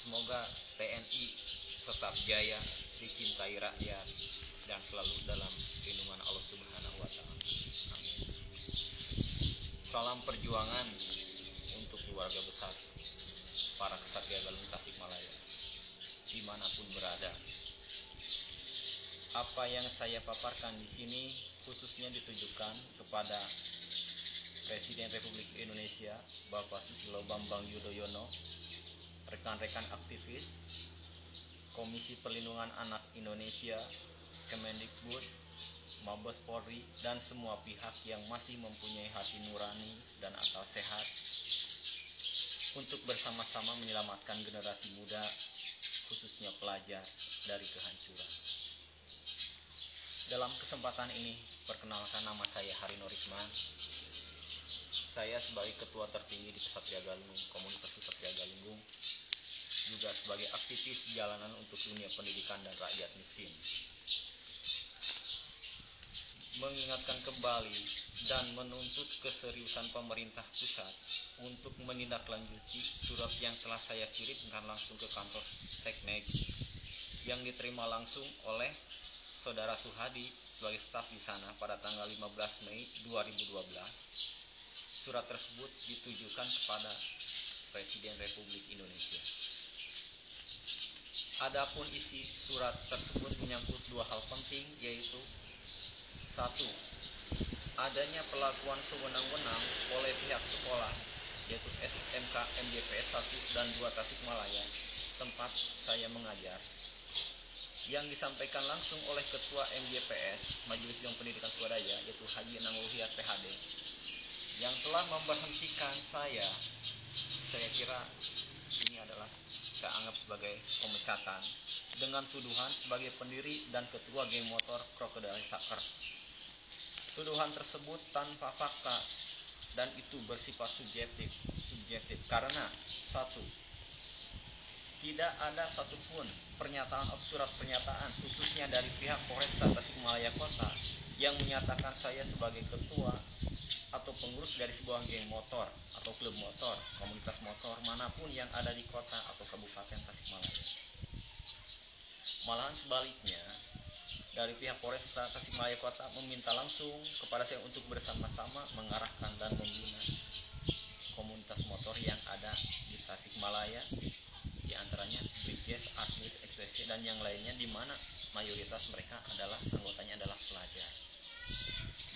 Semoga TNI tetap jaya, dicintai rakyat, dan selalu dalam lindungan Allah Subhanahu wa Ta'ala. Amin. Salam perjuangan untuk keluarga besar para Ksatria Galung Tasikmalaya, dimanapun berada. Apa yang saya paparkan di sini khususnya ditujukan kepada Presiden Republik Indonesia Bapak Susilo Bambang Yudhoyono, rekan-rekan aktivis, Komisi Perlindungan Anak Indonesia, Kemendikbud, Mabes Polri, dan semua pihak yang masih mempunyai hati nurani dan akal sehat untuk bersama-sama menyelamatkan generasi muda, khususnya pelajar, dari kehancuran. Dalam kesempatan ini, perkenalkan, nama saya Harino Risman. Saya sebagai Ketua Tertinggi di Ksatria Galunggung, Komunitas Ksatria Galunggung, juga sebagai aktivis jalanan untuk dunia pendidikan dan rakyat miskin. Mengingatkan kembali dan menuntut keseriusan pemerintah pusat untuk menindaklanjuti surat yang telah saya kirimkan langsung ke kantor Seknek yang diterima langsung oleh Saudara Suhadi sebagai staf di sana pada tanggal 15 Mei 2012. Surat tersebut ditujukan kepada Presiden Republik Indonesia. Adapun isi surat tersebut menyangkut dua hal penting, yaitu: satu, adanya pelakuan sewenang-wenang oleh pihak sekolah, yaitu SMK MJPS 1 dan 2 Tasikmalaya, tempat saya mengajar, yang disampaikan langsung oleh Ketua MJPS Majelis Dewan Pendidikan Swadaya, yaitu Haji Nangluhiat PhD, yang telah memberhentikan saya kira ini adalah saya anggap sebagai pemecatan dengan tuduhan sebagai pendiri dan ketua geng motor Crocodile Sucker. Tuduhan tersebut tanpa fakta dan itu bersifat subjektif karena satu, tidak ada satupun pernyataan atau surat pernyataan khususnya dari pihak Polresta Tasikmalaya Kota yang menyatakan saya sebagai ketua atau pengurus dari sebuah geng motor atau klub motor, komunitas motor manapun yang ada di kota atau kabupaten Tasikmalaya. Malahan sebaliknya, dari pihak Polresta Tasikmalaya Kota meminta langsung kepada saya untuk bersama-sama mengarahkan dan membina komunitas motor yang ada di Tasikmalaya, di antaranya Brigjes, Atmis, Ekspresi, dan yang lainnya, di mana mayoritas mereka adalah anggotanya adalah pelajar.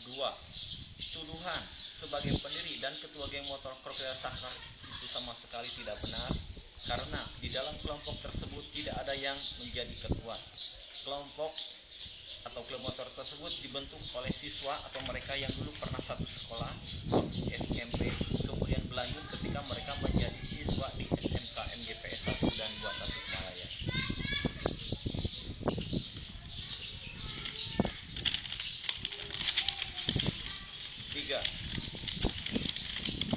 Dua, tuduhan sebagai pendiri dan ketua geng motor Crocodile Sucker itu sama sekali tidak benar, karena di dalam kelompok tersebut tidak ada yang menjadi ketua. Kelompok atau klub motor tersebut dibentuk oleh siswa atau mereka yang dulu pernah satu sekolah waktu SMP, kemudian berlanjut ketika mereka menjadi siswa di SMK MJPS 1 dan 2 Tasikmalaya. Tiga,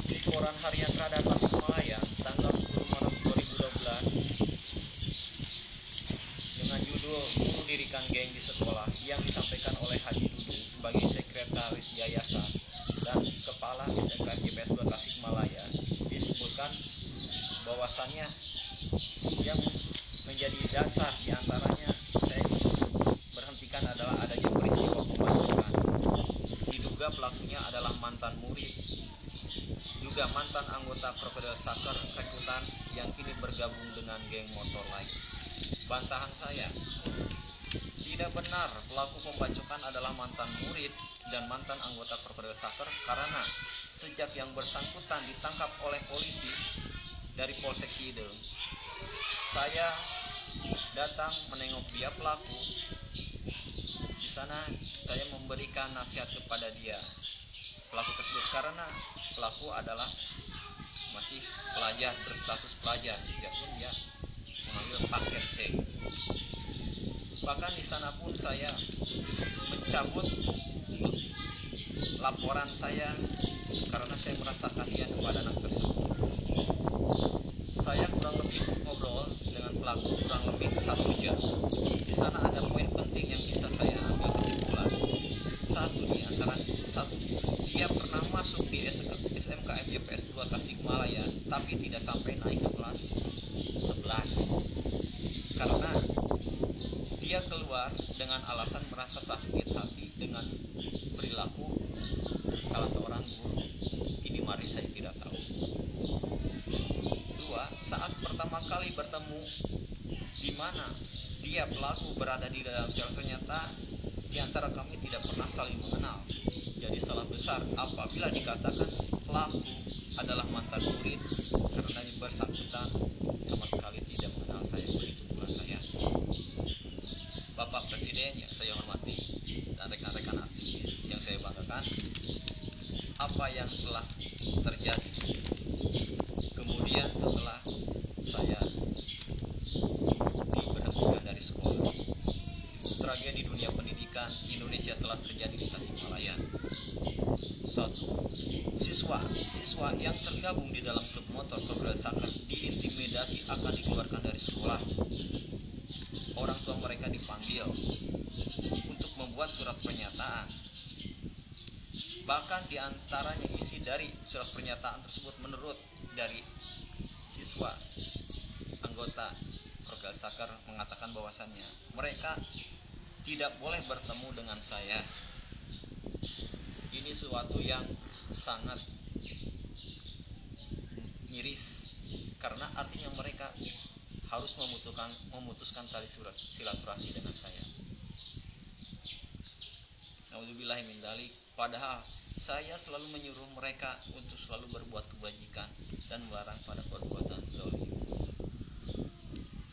di koran harian Radar Tasikmalaya tanggal 10 Maret 2012 dengan judul "Guru Dirikan Geng di Sekolah" yang disampaikan oleh Haji Dudung sebagai sekretaris yayasan dan kepala SMK MJPS 2 Tasikmalaya, disebutkan bahwasannya yang menjadi dasar diantaranya saya berhentikan adalah adanya peristiwa pembacokan. Diduga pelakunya adalah mantan murid, juga mantan anggota Crocodile Sucker rekrutan yang kini bergabung dengan geng motor lain. Bantahan saya, tidak benar pelaku pembacokan adalah mantan murid dan mantan anggota Crocodile Sucker, karena sejak yang bersangkutan ditangkap oleh polisi dari Polsek Cideung, saya datang menengok dia pelaku. Di sana saya memberikan nasihat kepada dia, pelaku tersebut, karena pelaku adalah masih pelajar, berstatus pelajar, pun dia mengambil paket C. Bahkan di sana pun saya mencabut laporan saya karena saya merasa kasihan kepada anak tersebut. Saya kurang lebih ngobrol dengan pelaku kurang lebih 1 jam. Di sana ada poin penting yang bisa saya ambil kesimpulan. Satu, dia pernah masuk di SMK MJPS 2 Tasikmalaya, tapi tidak sampai naik ke kelas 11. jelas, karena dia keluar dengan alasan merasa sakit hati dengan perilaku salah seorang guru. Ini mari saya tidak tahu. Dua, saat pertama kali bertemu, di mana dia pelaku berada di dalam sel, ternyata di antara kami tidak pernah saling mengenal. Jadi salah besar apabila dikatakan pelaku adalah mantan murid, karena yang bersangkutan sama sekali tidak mengenal saya. Begitu pula saya. Bapak Presiden yang saya hormati dan rekan-rekan aktivis yang saya banggakan, apa yang telah terjadi kemudian setelah saya diberhentikan dari sekolah, tragedi dunia pendidikan Indonesia telah terjadi di Tasikmalaya. Satu, siswa yang tergabung di dalam klub motor Progres Sakar diintimidasi akan dikeluarkan dari sekolah. Orang tua mereka dipanggil untuk membuat surat pernyataan. Bahkan diantaranya isi dari surat pernyataan tersebut menurut dari siswa anggota Progres Sakar mengatakan bahwasannya mereka tidak boleh bertemu dengan saya. Ini suatu yang sangat miris, karena artinya mereka harus memutuskan tali silaturahmi dengan saya. Naudzubillahi min dzalik. Padahal saya selalu menyuruh mereka untuk selalu berbuat kebajikan dan melarang pada perbuatan zalim.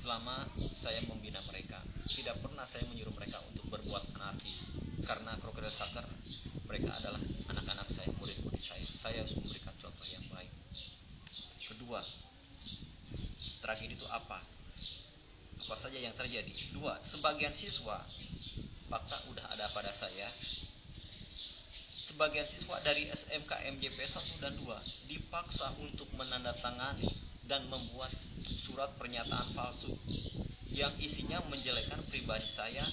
Selama saya membina mereka, tidak pernah saya menyuruh mereka untuk berbuat anarkis, karena Progres Sakar mereka adalah anak-anak saya, murid-murid saya. Saya harus memberikan contoh yang baik. Kedua, tragedi itu apa? Apa saja yang terjadi? Dua, sebagian siswa, fakta udah ada pada saya, sebagian siswa dari SMK MJP 1 dan 2 dipaksa untuk menandatangani dan membuat surat pernyataan palsu yang isinya menjelekkan pribadi saya,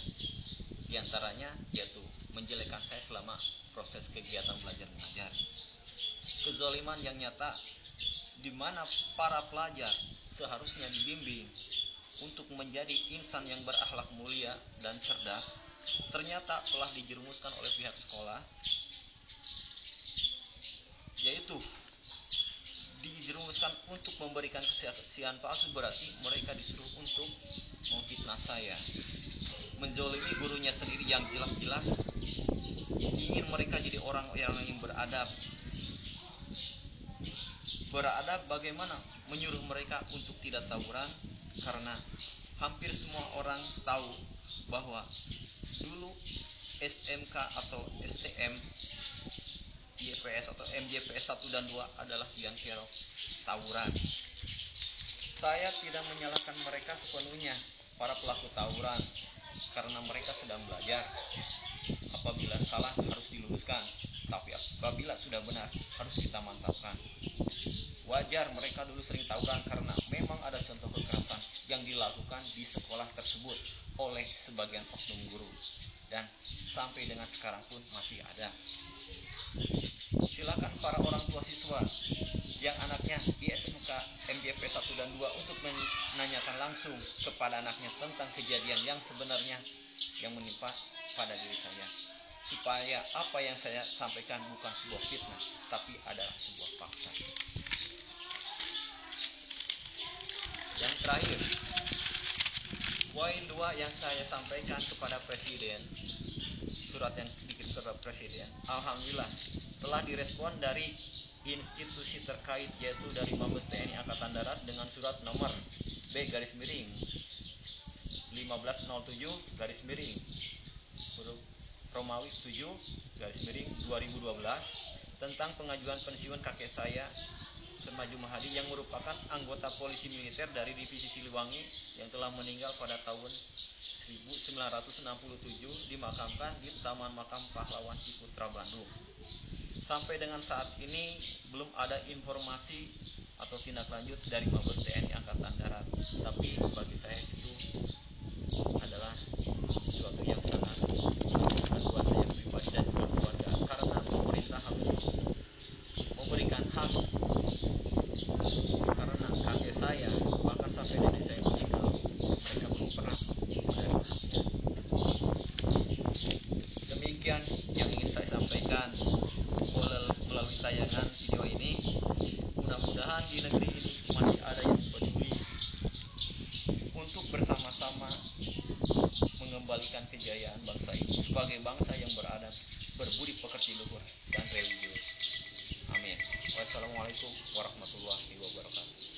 diantaranya yaitu menjelekkan saya selama proses kegiatan belajar mengajar. Kezaliman yang nyata di mana para pelajar seharusnya dibimbing untuk menjadi insan yang berakhlak mulia dan cerdas, ternyata telah dijerumuskan oleh pihak sekolah, yaitu dijerumuskan untuk memberikan kesaksian palsu. Berarti mereka disuruh untuk memfitnah saya, menzolimi gurunya sendiri yang jelas-jelas ingin mereka jadi orang yang beradab. Beradab bagaimana? Menyuruh mereka untuk tidak tawuran, karena hampir semua orang tahu bahwa dulu SMK atau STM YPS atau MJPS 1 dan 2 adalah yang kerok tawuran. Saya tidak menyalahkan mereka sepenuhnya, para pelaku tawuran, karena mereka sedang belajar. Apabila salah harus diluruskan, tapi apabila sudah benar harus kita mantapkan. Wajar mereka dulu sering tawuran karena memang ada contoh kekerasan yang dilakukan di sekolah tersebut oleh sebagian oknum guru, dan sampai dengan sekarang pun masih ada. Silakan para orang tua siswa yang anaknya di SMK MJP 1 dan 2 untuk menanyakan langsung kepada anaknya tentang kejadian yang sebenarnya yang menimpa pada diri saya, supaya apa yang saya sampaikan bukan sebuah fitnah, tapi adalah sebuah fakta. Yang terakhir, poin 2 yang saya sampaikan kepada Presiden, surat yang dikirim kepada Presiden, alhamdulillah telah direspon dari institusi terkait, yaitu dari Mabes TNI Angkatan Darat dengan surat nomor B-1507 huruf Romawi 7 2012 tentang pengajuan pensiun kakek saya Semaju Mahadi yang merupakan anggota polisi militer dari divisi Siliwangi yang telah meninggal pada tahun 1967, dimakamkan di Taman Makam Pahlawan Ciputra, Bandung. Sampai dengan saat ini belum ada informasi atau tindak lanjut dari Mabes TNI Angkatan Darat. Tapi bagi saya itu adalah sesuatu yang sangat menyenangkan buat saya pribadi dan juga keluarga, karena pemerintah harus memberikan hak, karena kakek saya bahkan sampai nenek saya demikian yang ingin saya sampaikan melalui tayangan video ini. Mudah-mudahan di negeri ini masih ada yang peduli untuk bersama-sama mengembalikan kejayaan bangsa ini sebagai bangsa yang berbudi pekerti luhur dan religius. Amin. Wassalamualaikum warahmatullahi wabarakatuh.